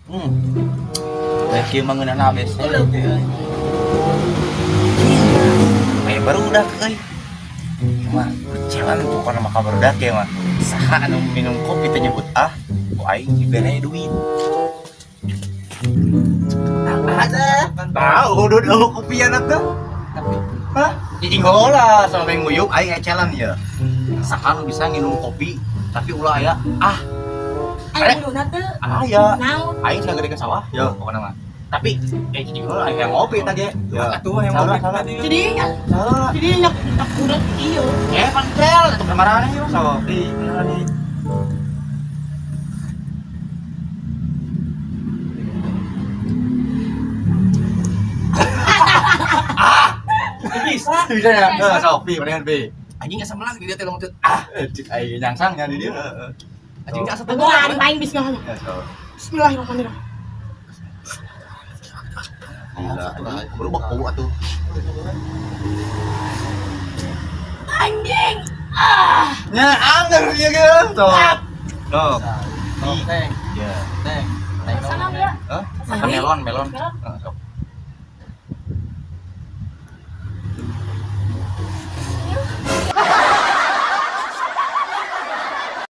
Kayak mengenai nabes. Kayak baru udah kai. Mah jalan pokoknya maka baru udah kayak mah. Saha anu minum kopi teh nyebut ku aing dibere duit. Ada. Tahu dulu kopi anak tuh. Tapi hah? Jadi ngolah sama yang nguyup aing ecelan ya. Saha nu bisa nginum kopi tapi ulah aya Ayo dulu nanti. ya. Naon? Aing sudah gede ke sawah. Ya pokoknya mah. Tapi jadi ngolah yang ngopi tadi. Ya. Atuh yang ngopi tadi. Jadi nak udah iyo. Pantel itu kemarin ya so. Di bisa ya? So, Pi, mendingan Pi. Anjing asa melang dia teh lomot. Cik aing nyangsangnya di dia. Anjing asa Aku hari main bis nggak. Ya, so. Bismillahirrahmanirrahim. Gila, baru baku atuh. Anjing. Nya anggar ya kan. So. Tuh. Teng. Ya. Teng. Sana dia. Hah? Makan melon. Melon? Sok.